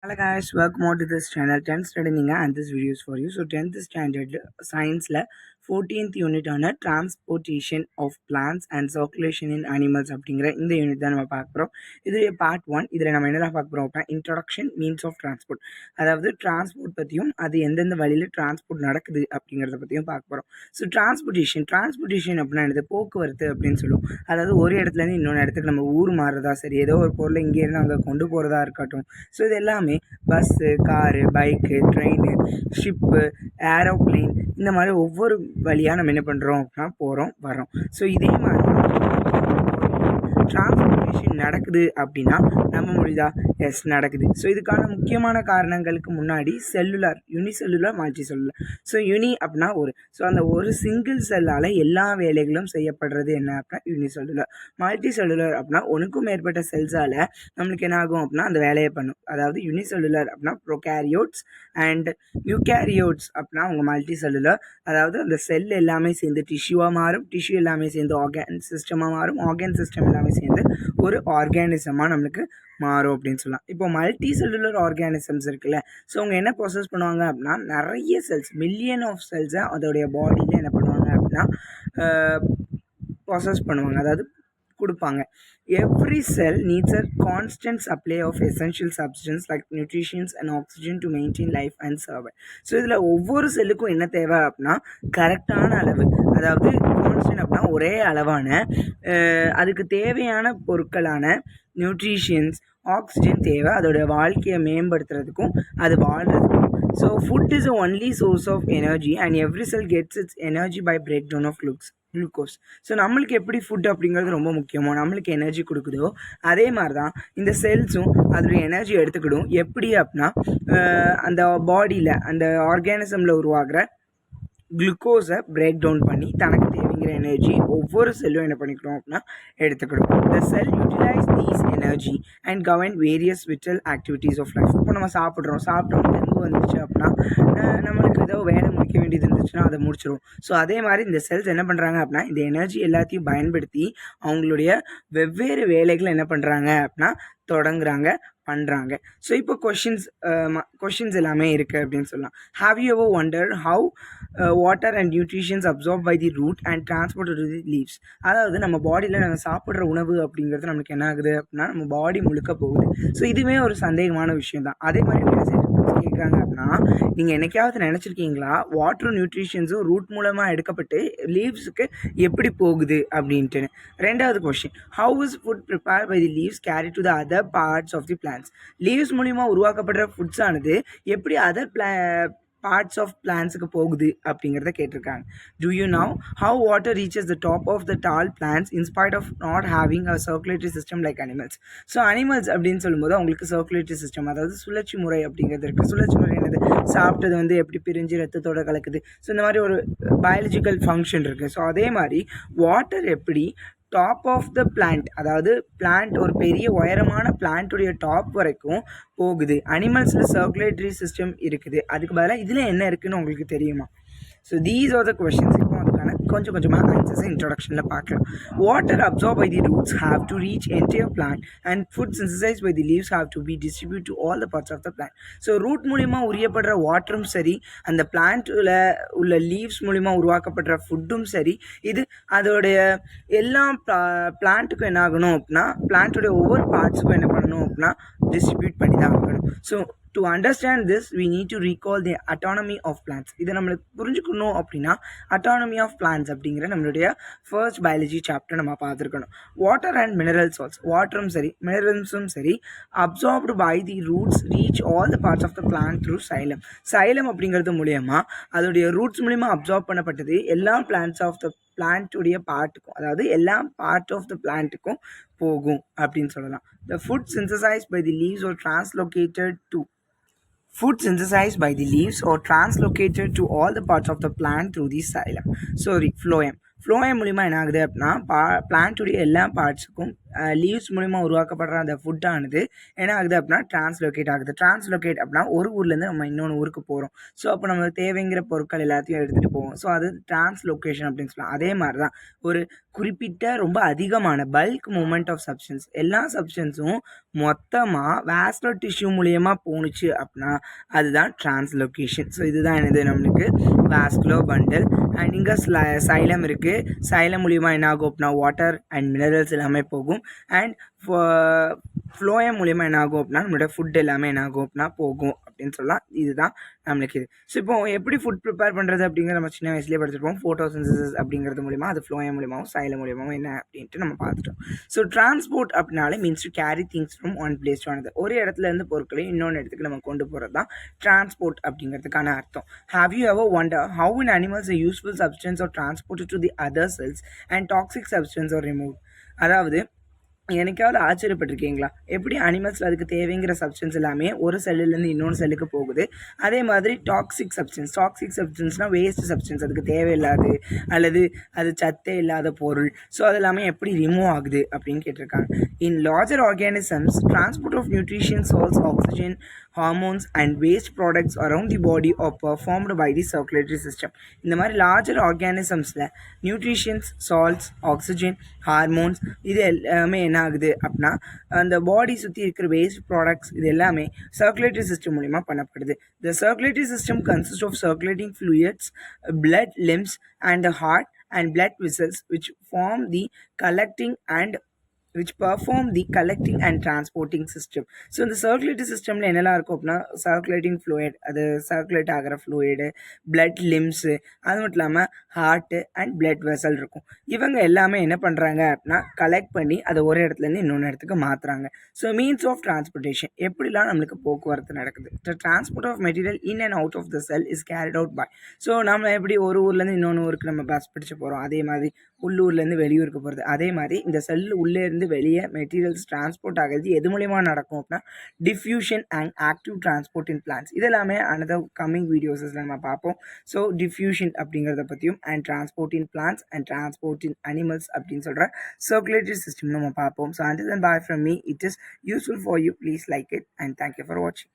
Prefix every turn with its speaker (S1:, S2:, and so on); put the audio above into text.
S1: Hello guys, welcome on to this channel. 10th standard and this video is for you. So 10th standard science la 14th unit on transportation of plants and circulation in animals அப்படிங்கிற இந்த unit தான் நம்ம பார்க்க போகிறோம். இதுடைய part 1. இதில் நம்ம என்னெல்லாம் பார்க்க போகிறோம் அப்படின்னா இன்ட்ரடக்ஷன் மீன்ஸ் ஆஃப் டிரான்ஸ்போர்ட், அதாவது டிரான்ஸ்போர்ட் பற்றியும் அது எந்தெந்த வழியில் டிரான்ஸ்போர்ட் நடக்குது அப்படிங்கிறத பற்றியும் பார்க்க போகிறோம். ஸோ டிரான்ஸ்போர்ட்டேஷன் அப்படின்னா என்னது, போக்குவரத்து அப்படின்னு சொல்லுவோம். அதாவது ஒரு இடத்துலேருந்து இன்னொரு இடத்துக்கு நம்ம ஊர் மாறுறதா சரி, ஏதோ ஒரு பொருளை இங்கேருந்து அங்கே கொண்டு போகிறதா இருக்கட்டும். ஸோ இது எல்லாமே bus, car, bike, train, ship, aeroplane, இந்த மாதிரி ஒவ்வொரு வழியாக நம்ம என்ன பண்ணுறோம் அப்படின்னா போகிறோம் வரோம். ஸோ இதே மாதிரி டிரான்ஸ்போர்ட்டேஷன் நடக்குது அப்படின்னா நம்ம முடியுதா? எஸ், நடக்குது. ஸோ இதுக்கான முக்கியமான காரணங்களுக்கு முன்னாடி cellular, unicellular, multi cellular. So uni அப்படின்னா ஸோ அந்த ஒரு சிங்கிள் செல்லால் எல்லா வேலைகளும் செய்யப்படுறது என்ன அப்படின்னா யூனிசெல்லுலார். மல்டி செல்லுலார் அப்படின்னா ஒன்றுக்கும் மேற்பட்ட செல்ஸால் நம்மளுக்கு என்ன ஆகும் அப்படின்னா அந்த வேலையை பண்ணும். அதாவது யூனிசெல்லுலார் அப்படின்னா ப்ரோகேரியோட்ஸ் அண்ட் யூகேரியோட்ஸ் அப்படின்னா அவங்க மல்டி செல்லுலார். அதாவது அந்த செல் எல்லாமே சேர்ந்து டிஷ்யூவாக மாறும், டிஷ்யூ எல்லாமே சேர்ந்து ஆர்கன் சிஸ்டமாக மாறும், ஆர்கன் சிஸ்டம் எல்லாமே சேர்ந்து ஒரு ஆர்கானிசமாக நம்மளுக்கு மாறும் அப்படின்னு சொல்லலாம். இப்போ மல்டி செல்லுலர் ஆர்கானிசம்ஸ் இருக்குல்ல, ஸோ அவங்க என்ன ப்ராசஸ் பண்ணுவாங்க அப்படின்னா நிறைய செல்ஸ், மில்லியன் ஆஃப் செல்ஸை அதோடைய பாடியில் என்ன பண்ணுவாங்க அப்படின்னா ப்ராசஸ் பண்ணுவாங்க, அதாவது கொடுப்பாங்க. Every cell needs a constant supply of essential substance like nutrients and oxygen to maintain life and survive. So இதில் ஒவ்வொரு செல்லுக்கும் என்ன தேவை அப்படின்னா கரெக்டான அளவு, அதாவது கான்ஸ்டன்ட் அப்படின்னா ஒரே அளவான அதுக்கு தேவையான பொருட்களான நியூட்ரிஷன்ஸ், ஆக்சிஜன் தேவை அதோட வாழ்க்கையை மேம்படுத்துறதுக்கும் அது வாழ்கிறதுக்கும். So food is only source of energy and every cell gets its energy by break down of glucose. So நம்மளுக்கு எப்படி ஃபுட் அப்படிங்கிறது ரொம்ப முக்கியமோ, நம்மளுக்கு எனர்ஜி கொடுக்குதோ அதே மாதிரி தான் இந்த செல்ஸும் அதோடைய எனர்ஜி எடுத்துக்கிடும். எப்படி அப்படின்னா அந்த பாடியில் அந்த ஆர்கானிசமில் உருவாகிற குளுக்கோஸை பிரேக் டவுன் பண்ணி தனக்கு தேவைங்கிற எனர்ஜி ஒவ்வொரு செல்லும் என்ன பண்ணிக்கணும் அப்படின்னா எடுத்துக்கணும். The cell utilise these energy and govern various vital activities of life. இப்போ நம்ம சாப்பிட்டோம் தெம்பு வந்துருச்சு அப்படின்னா நம்மளுக்கு ஏதோ வேலை முடிக்க வேண்டியது இருந்துச்சுன்னா அதை முடிச்சிடும். ஸோ அதே மாதிரி இந்த செல்ஸ் என்ன பண்ணுறாங்க அப்படின்னா இந்த எனர்ஜி எல்லாத்தையும் பயன்படுத்தி அவங்களுடைய வெவ்வேறு வேலைகளை என்ன பண்ணுறாங்க அப்படின்னா தொடங்குறாங்க, பண்ணுறாங்க. ஸோ இப்போ கொஷின்ஸ் எல்லாமே இருக்குது அப்படின்னு சொல்லலாம். Have you ever wonder how water and nutritions absorb by the root and transport to the leaves? அதாவது நம்ம பாடியில் நம்ம சாப்பிட்ற உணவு அப்படிங்கிறது நம்மளுக்கு என்ன ஆகுது அப்படின்னா நம்ம பாடி முழுக்க போகுது. ஸோ இதுவே ஒரு சந்தேகமான விஷயம் தான். அதே மாதிரி கேட்குறாங்க அப்படின்னா நீங்கள் என்னைக்காவது நினச்சிருக்கீங்களா வாட்டரும் நியூட்ரிஷன்ஸும் ரூட் மூலமாக எடுக்கப்பட்டு லீவ்ஸுக்கு எப்படி போகுது அப்படின்ட்டு? ரெண்டாவது question, how is food prepare by the leaves carry to the other parts of the plants? Leaves மூலிமா உருவாக்கப்படுற ஃபுட்ஸ் ஆனது எப்படி அதர் பார்ட்ஸ் ஆஃப் பிளான்ஸுக்கு போகுது அப்படிங்கிறத கேட்டிருக்காங்க. Do you know how water reaches the top of the tall plants in spite of not having a circulatory system like animals? So animals அப்படின்னு சொல்லும்போது அவங்களுக்கு சர்க்குலேட்டரி சிஸ்டம், அதாவது சுழற்சி முறை அப்படிங்கிறது இருக்குது. சுழற்சி முறை என்னது, சாப்பிட்டது எப்படி பிரிஞ்சு ரத்தத்தோட கலக்குது. ஸோ இந்த மாதிரி ஒரு பயாலஜிக்கல் ஃபங்க்ஷன் இருக்குது. ஸோ அதே மாதிரி வாட்டர் எப்படி டாப் ஆஃப் த பிளான்ட், அதாவது பிளான்ட் ஒரு பெரிய உயரமான பிளான்ட்டுடைய டாப் வரைக்கும் போகுது. அனிமல்ஸில் சர்க்குலேட்டரி சிஸ்டம் இருக்குது, அதுக்கு பதிலாக இதில் என்ன இருக்குதுன்னு உங்களுக்கு தெரியுமா? So these are the questions. இப்போ அதுக்கான கொஞ்சமாக ஆன்சர்ஸை இன்ட்ரொடக்ஷனில் பார்க்கலாம். Water absorb by the roots have to reach entire plant and food synthesize by the leaves have to be distribute to all the parts of the plant. So root மூலிமா உரியப்படுற வாட்டரும் சரி, அந்த பிளான்ட்டில் உள்ள லீவ்ஸ் மூலிமா உருவாக்கப்படுற ஃபுட்டும் சரி, இது அதோடைய எல்லா பிளான்ட்டுக்கும் என்ன ஆகணும் அப்படின்னா பிளான்ட்டுடைய ஒவ்வொரு பார்ட்ஸுக்கும் என்ன பண்ணணும் அப்படின்னா டிஸ்ட்ரிபியூட் பண்ணி தான் ஆகணும். So to understand this we need to recall the autonomy of plants. இதை நம்மளுக்கு புரிஞ்சுக்கணும் அப்படின்னா autonomy of plants அப்படிங்கிற நம்மளுடைய ஃபர்ஸ்ட் பயாலஜி சாப்டர் நம்ம பார்த்துருக்கணும். வாட்டர் அண்ட் மினரல் சால்ட்ஸ், வாட்டரும் சரி மினரல்ஸும் சரி absorbed by the roots reach all the parts of the plant through xylem. Xylem அப்படிங்கிறது மூலயமா அதோடைய ரூட்ஸ் மூலிமா அப்சார்ப் பண்ணப்பட்டது எல்லா பிளான்ட்ஸ் ஆஃப் த பிளான்ட்டுடைய பார்ட்டுக்கும், அதாவது எல்லா பார்ட் ஆஃப் த பிளான்ட்டுக்கும் போகும் அப்படின்னு சொல்லலாம். The food synthesized by the leaves or translocated to Food synthesized by the leaves or translocated to all the parts of the plant through the phloem. Phloem மூலிமா என்ன ஆகுது அப்படின்னா பிளான்ட்டுடைய எல்லா பார்ட்ஸுக்கும் லீவ்ஸ் மூலிமா உருவாக்கப்படுற அந்த ஃபுட்டானது என்ன ஆகுது அப்படின்னா டிரான்ஸ்லோகேட் ஆகுது. டிரான்ஸ்லோகேட் அப்படின்னா ஒரு ஊர்லேருந்து நம்ம இன்னொன்று ஊருக்கு போகிறோம். ஸோ அப்போ நமக்கு தேவைங்கிற பொருட்கள் எல்லாத்தையும் எடுத்துகிட்டு போவோம். ஸோ அது டிரான்ஸ்லோகேஷன் அப்படின்னு சொல்லலாம். அதே மாதிரி தான் ஒரு குறிப்பிட்ட ரொம்ப அதிகமான பல்க் மூமெண்ட் ஆஃப் சப்ஸ்டன்ஸ் எல்லா சப்ஸ்டன்ஸும் மொத்தமாக வாஸ்குலர் டிஷ்யூ மூலியமா போணுச்சு அப்படின்னா அதுதான் டிரான்ஸ்லோகேஷன். ஸோ இதுதான் என்னது நம்மளுக்கு வாஸ்குலர் பண்டல். அண்ட் இங்கே சைலம் இருக்குது. சைலம் மூலிமா என்ன ஆகும் அப்படின்னா வாட்டர் அண்ட் மினரல்ஸ் எல்லாமே போகும். அண்ட் ஃப்ளோயம் மூலிமா என்ன ஆகும் அப்படின்னா நம்மளோட ஃபுட் எல்லாமே என்ன ஆகும் அப்படின்னா போகும் அப்படின்னு சொல்லலாம். இதுதான் நம்மளுக்கு இது. ஸோ இப்போ எப்படி ஃபுட் ப்ரிப்பேர் பண்ணுறது அப்படிங்கிற நம்ம சின்ன வயசுலேயே படிச்சிருப்போம். ஃபோட்டோசிந்தசிஸ் அப்படிங்கிறது மூலிமா அது ஃப்ளோயம் மூலியமாகவும் சைலம் மூலியமாகவும் என்ன அப்படின்ட்டு நம்ம பார்த்துட்டோம். ஸோ டிரான்ஸ்போர்ட் அப்படின்னாலே means to carry things from one place to another. ஒரு இடத்துல இருந்து பொருட்களை இன்னொன்று இடத்துக்கு நம்ம கொண்டு போகிறது தான் டிரான்ஸ்போர்ட் அப்படிங்கிறதுக்கான அர்த்தம். Have you ever wonder how in animals a useful substance or transported to the other cells and toxic substance are removed? அதாவது எனக்காவது ஆச்சரியப்பட்டிருக்கீங்களா? எப்படி அனிமல்ஸில் அதுக்கு தேவைங்கிற சப்ஸ்டன்ஸ் எல்லாமே ஒரு செல்லுலேருந்து இன்னொரு செல்லுக்கு போகுது. அதே மாதிரி டாக்ஸிக் சப்ஸ்டன்ஸ்னால் வேஸ்ட் சப்ஸ்டன்ஸ், அதுக்கு தேவையில்லாது அல்லது அது சத்தே இல்லாத பொருள். ஸோ அது எல்லாமே எப்படி ரிமூவ் ஆகுது அப்படின்னு கேட்டிருக்காங்க. In larger organisms transport of nutrition salts oxygen hormones and waste products around the body are performed by the circulatory system. இந்த மாதிரி லார்ஜர் ஆர்கானிசம்ஸில் நியூட்ரிஷன்ஸ் சால்ட்ஸ் ஆக்சிஜன் ஹார்மோன்ஸ் இது எல்லாமே என்ன ஆகுது அப்படின்னா அந்த பாடி சுற்றி இருக்கிற வேஸ்ட் ப்ராடக்ட்ஸ் இது எல்லாமே சர்க்குலேட்டரி சிஸ்டம் மூலிமா பண்ணப்படுது. The circulatory system consist of circulating fluids, blood, limbs and the heart and blood vessels which perform the collecting and transporting system. So இந்த சர்க்குலேட்டரி சிஸ்டமில் என்னெல்லாம் இருக்கும் அப்படின்னா சர்க்குலேட்டிங் ஃப்ளூயிட், அது சர்க்குலேட் ஆகிற ஃப்ளூயிடு, பிளட் லிம்ஸு, அது மட்டும் இல்லாமல் ஹார்ட்டு அண்ட் பிளட் வெசல் இருக்கும். இவங்க எல்லாமே என்ன பண்ணுறாங்க அப்படின்னா கலெக்ட் பண்ணி அதை ஒரு இடத்துலேருந்து இன்னொன்று இடத்துக்கு மாற்றுறாங்க. ஸோ மீன்ஸ் ஆஃப் டிரான்ஸ்போர்ட்டேஷன் எப்படிலாம் நம்மளுக்கு போக்குவரத்து நடக்குது. The transport of material in and out of the cell is carried out by. So நம்ம எப்படி ஒரு ஊர்லேருந்து இன்னொன்று ஊருக்கு நம்ம பஸ் பிடிச்சு போகிறோம், அதே மாதிரி உள்ளூர்லேருந்து வெளியூருக்கு போகிறது, அதே மாதிரி இந்த செல் உள்ளே இருந்து வெளியே மெட்டீரியல்ஸ் டிரான்ஸ்போர்ட் ஆகிறது எது மூலிமா நடக்கும் அப்படின்னா diffusion and active transport in plants. இதெல்லாமே அனதர் கம்மிங் வீடியோஸில் நம்ம பார்ப்போம். ஸோ டிஃப்யூஷன் அப்படிங்கிறத பற்றியும் and transport in plants and transport in animals அப்படின்னு சொல்கிற சர்க்குலேட்டரி சிஸ்டம் நம்ம பார்ப்போம். So until then bye from me. It is useful for you. Please like it and thank you for watching.